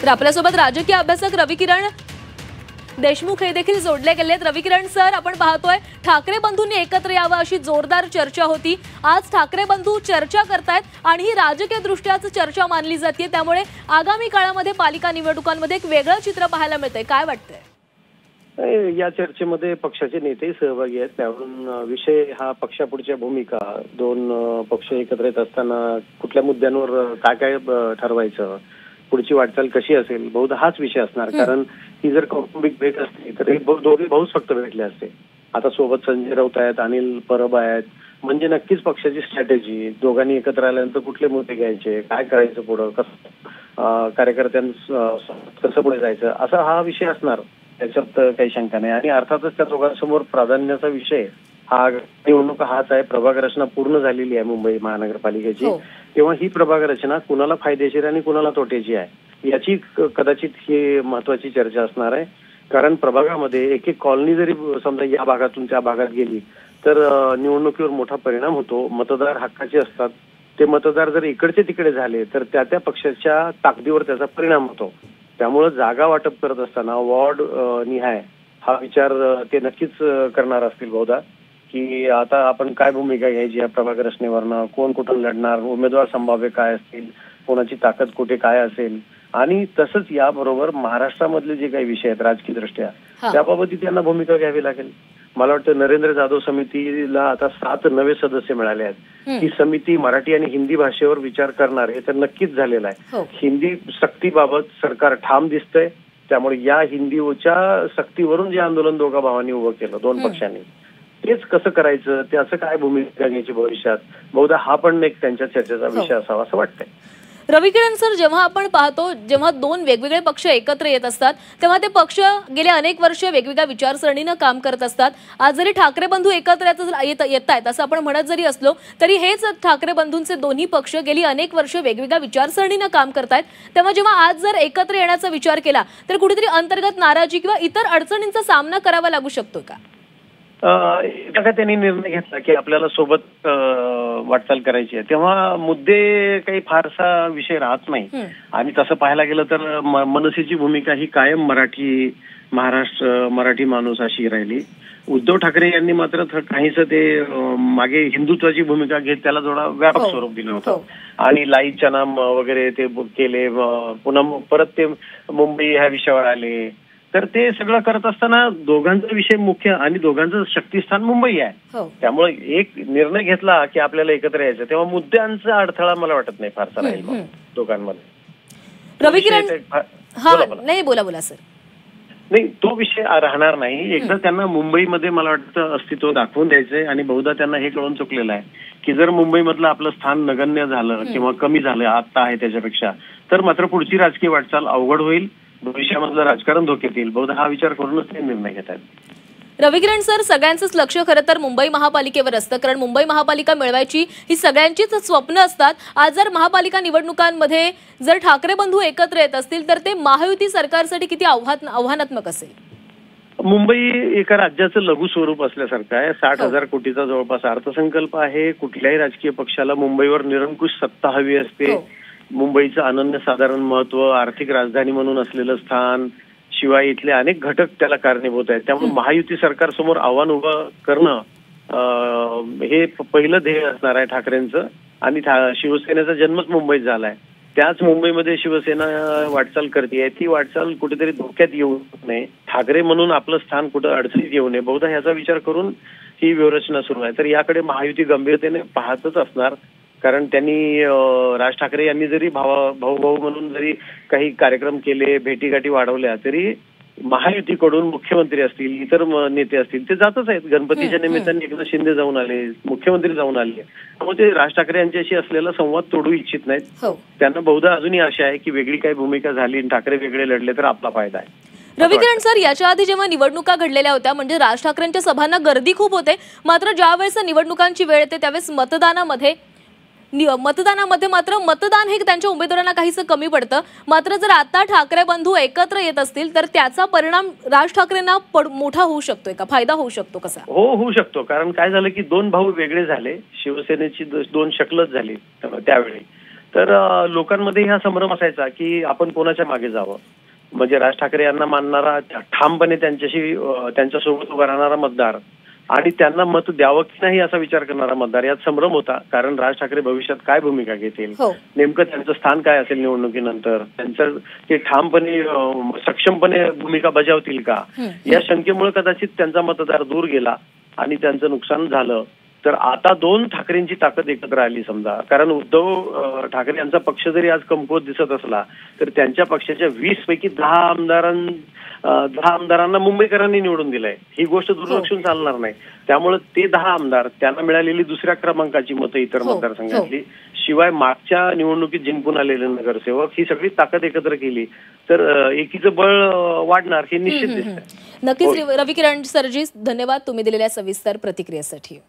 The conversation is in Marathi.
तर आपल्यासोबत राजकीय अभ्यासक रवी किरण देशमुख हे देखील जोडले गेले आहेत। रवी किरण सर, आपण पाहतोय ठाकरे बंधूंनी एकत्र यावं अशी जोरदार चर्चा होती। आज ठाकरे बंधू चर्चा करतायत आणि ही राजकीय दृष्ट्याच चर्चा मानली जाते, त्यामुळे आगामी काळामध्ये पालिका निवडणुकांमध्ये एक वेगळं चित्र पाहायला मिळतंय। काय वाटतंय? या चर्चेमध्ये पक्षाचे नेतेही सहभागी आहेत, त्यावरून विषय हा पक्षापुढच्या भूमिका, दोन पक्ष एकत्र येत असताना कुठल्या मुद्द्यांवर काय काय ठरवायचं, पुढची वाटचाल कशी असेल, बहुधा हाच विषय असणार। कारण ही जर कौटुंबिक भेट असते तर दोघे भाऊच फक्त भेटले असते। आता सोबत संजय राऊत आहेत, अनिल परब आहेत, म्हणजे नक्कीच पक्षाची स्ट्रॅटेजी, दोघांनी एकत्र आल्यानंतर कुठले मुद्दे घ्यायचे, काय करायचं पुढं, कसं कार्यकर्त्यांचं कसं पुढे जायचं, असा हा विषय असणार, त्याच्यात काही शंका नाही। आणि अर्थातच त्या दोघांसमोर प्राधान्याचा विषय हा निवडणूक हाच आहे। प्रभाग रचना पूर्ण झालेली आहे मुंबई महानगरपालिकेची, तेव्हा ही प्रभाग रचना कुणाला फायदेशीर आणि कुणाला तोट्याची आहे याची कदाचित ही महत्वाची चर्चा असणार आहे। कारण प्रभागामध्ये एक एक कॉलनी जरी समजा या भागातून त्या भागात गेली तर निवडणुकीवर मोठा परिणाम होतो। मतदार हक्काचे असतात, ते मतदार जर इकडचे तिकडे झाले तर त्या त्या पक्षाच्या ताकदीवर त्याचा परिणाम होतो। त्यामुळे जागा वाटप करत असताना वॉर्ड निहाय हा विचार ते नक्कीच करणार असतील बहुधा, की आता आपण काय भूमिका घ्यायची या प्रभाग रचनेवरनं, कोण कुठून लढणार, उमेदवार संभाव्य काय असतील, कोणाची ताकद कुठे काय असेल, आणि तसंच याबरोबर महाराष्ट्रामधले जे काही विषय आहेत राजकीय दृष्ट्या त्याबाबत त्यांना भूमिका घ्यावी लागेल। मला वाटतं नरेंद्र जाधव समितीला आता 7 नवे सदस्य मिळाले आहेत। ही समिती मराठी आणि हिंदी भाषेवर विचार करणार हे तर नक्कीच झालेलं आहे। हिंदी सक्तीबाबत सरकार ठाम दिसतंय, त्यामुळे या हिंदीच्या सक्तीवरून जे आंदोलन दोघा भावांनी उभं केलं दोन पक्षांनी, तेच कसं करायचं, त्याचं काय भूमिका घ्यायची भविष्यात, बहुधा हा पण एक त्यांच्या चर्चेचा विषय असावा असं वाटतंय। रवी किरण सर, जेव्हा आपण पाहतो जेव्हा दोन वेगवेगळे पक्ष एकत्र येत असतात तेव्हा ते पक्ष गेले अनेक वर्ष वेगवेगळ्या विचारसरणीने काम करत असतात। आज जरी ठाकरे बंधू एकत्र येत आहेत असं आपण म्हणत जरी असलो तरी हेच ठाकरे बंधूंचे दोन्ही पक्ष गेली अनेक वर्ष वेगवेगळ्या विचारसरणीने काम करतायत, तेव्हा जेव्हा आज जर एकत्र येण्याचा विचार केला तर कुठेतरी अंतर्गत नाराजी किंवा इतर अडचणींचा सामना करावा लागू शकतो का? एकदा त्यांनी निर्णय घेतला की आपल्याला सोबत वाटचाल करायची आहे, तेव्हा मुद्दे काही फारसा विषय राहत नाही। आणि तसं पाहायला गेलं तर मनसेची भूमिका ही कायम मराठी, महाराष्ट्र, मराठी माणूस अशी राहिली। उद्धव ठाकरे यांनी मात्र काहीसं ते मागे हिंदुत्वाची भूमिका घेत त्याला थोडा व्यापक स्वरूप दिलं होतं आणि लाईच्या नाम वगैरे ते केले, पुन्हा परत ते मुंबई ह्या विषयावर आले, तर ते सगळं करत असताना दोघांचा विषय मुख्य आणि दोघांचं शक्तिस्थान मुंबई आहे। त्यामुळे एक निर्णय घेतला की आपल्याला एकत्र यायचं, तेव्हा मुद्द्यांचा अडथळा मला वाटत नाही फारसा राहील दोघांमध्ये। रवी किरण, नाही बोला सर। नाही, तो विषय राहणार नाही। एकदा त्यांना मुंबईमध्ये मला वाटतं अस्तित्व दाखवून द्यायचंय आणि बहुधा त्यांना हे कळून चुकलेलं आहे की जर मुंबईमधलं आपलं स्थान नगण्य झालं किंवा कमी झालं आता आहे त्याच्यापेक्षा, तर मात्र पुढची राजकीय वाटचाल अवघड होईल, भविष्यामधलं राजकारण धोक्यात येईल। बहुधा हा विचार करूनच ते निर्णय घेत आहेत। रवी किरण सर, सगळ्यांचंच लक्ष खरं तर मुंबई महापालिकेवर असतं, कारण मुंबई महापालिका मिळवायची ही सगळ्यांचीच स्वप्न असतात। आज जर महापालिका निवडणुकांमध्ये जर ठाकरे बंधू एकत्र येत असतील तर ते महायुती सरकारसाठी किती आव्हानात्मक असेल? मुंबई एका राज्याचं लघु स्वरूप असल्यासारखं आहे। 60,000 कोटीचा जवळपास अर्थसंकल्प आहे। कुठल्याही राजकीय पक्षाला मुंबईवर निरंकुश सत्ता हवी असते। मुंबईचं अनन्यसाधारण महत्व, आर्थिक राजधानी म्हणून असलेलं स्थान, शिवाय इथले अनेक घटक त्याला कारणीभूत आहेत। त्यामुळे महायुती सरकार समोर आव्हान उभं करणं हे पहिलं ध्येय असणार आहे ठाकरेंचं। आणि शिवसेनेचा जन्मच मुंबईत झालाय, त्याच मुंबईमध्ये शिवसेना वाटचाल करते, ती वाटचाल कुठेतरी धोक्यात येऊ नये, ठाकरे म्हणून आपलं स्थान कुठं अडचणीत येऊ नये, बहुधा ह्याचा विचार करून ही व्यूहरचना सुरू आहे। तर याकडे महायुती गंभीरतेने पाहतच असणार, कारण त्यांनी राज ठाकरे यांनी जरी भाऊ म्हणून जरी काही कार्यक्रम केले, भेटीगाठी वाढवल्या, तरी महायुतीकडून मुख्यमंत्री असतील, इतर नेते असतील, ते जातच आहेत। गणपतीच्या निमित्ताने एकनाथ शिंदे जाऊन आले, मुख्यमंत्री जाऊन आले, त्यामुळे ते राज ठाकरे यांच्याशी असलेला संवाद तोडू इच्छित नाहीत। त्यांना बहुधा अजूनही आशा आहे की वेगळी काही भूमिका झाली, ठाकरे वेगळे लढले तर आपला फायदा आहे। रवी किरण सर, याच्या आधी जेव्हा निवडणुका घडलेल्या होत्या म्हणजे राज ठाकरेंच्या सभांना गर्दी खूप होते, मात्र ज्यावेळेस निवडणुकांची वेळ येते त्यावेळेस मतदानामध्ये मात्र मतदान हे त्यांच्या उमेदवारांना काहीसं कमी पडतं। मात्र जर आता ठाकरे बंधू एकत्र येत असतील तर त्याचा परिणाम राज ठाकरेंना मोठा होऊ शकतोय का, फायदा होऊ शकतो कसा? होऊ शकतो। कारण काय झालं की दोन भाऊ वेगळे झाले, शिवसेनेची दोन शकलच झाली त्यावेळी, तर लोकांमध्ये हा संभ्रम असायचा की आपण कोणाच्या मागे जावं. म्हणजे राज ठाकरे यांना मानणारा, ठामपणे त्यांच्यासोबत उभा राहणारा मतदार आणि त्यांना मत द्यावं की नाही असा विचार करणारा मतदार, यात संभ्रम होता. कारण राज ठाकरे भविष्यात काय भूमिका घेतील, नेमकं त्यांचं स्थान काय असेल निवडणुकीनंतर, त्यांचं ते ठामपणे सक्षमपणे भूमिका बजावतील का, या शंकेमुळे कदाचित त्यांचा मतदार दूर गेला आणि त्यांचं नुकसान झालं. तर आता दोन ठाकरेंची ताकद एकत्र आली समजा. कारण उद्धव ठाकरे यांचा पक्ष जरी आज कमकुवत दिसत असला तर त्यांच्या पक्षाच्या 20 पैकी 10 आमदारांना मुंबईकरांनी निवडून दिलंय. ही गोष्ट दुर्लक्षून चालणार नाही. त्यामुळे ते 10 आमदार, त्यांना मिळालेली दुसऱ्या क्रमांकाची मतं इतर मतदारसंघातली, शिवाय मागच्या निवडणुकीत जिंकून आलेले नगरसेवक, ही सगळी ताकद एकत्र केली तर एकीचं बळ वाढणार हे निश्चित दिसतंय. नक्कीच. रवी किरण सरजी, धन्यवाद तुम्ही दिलेल्या सविस्तर प्रतिक्रियेसाठी.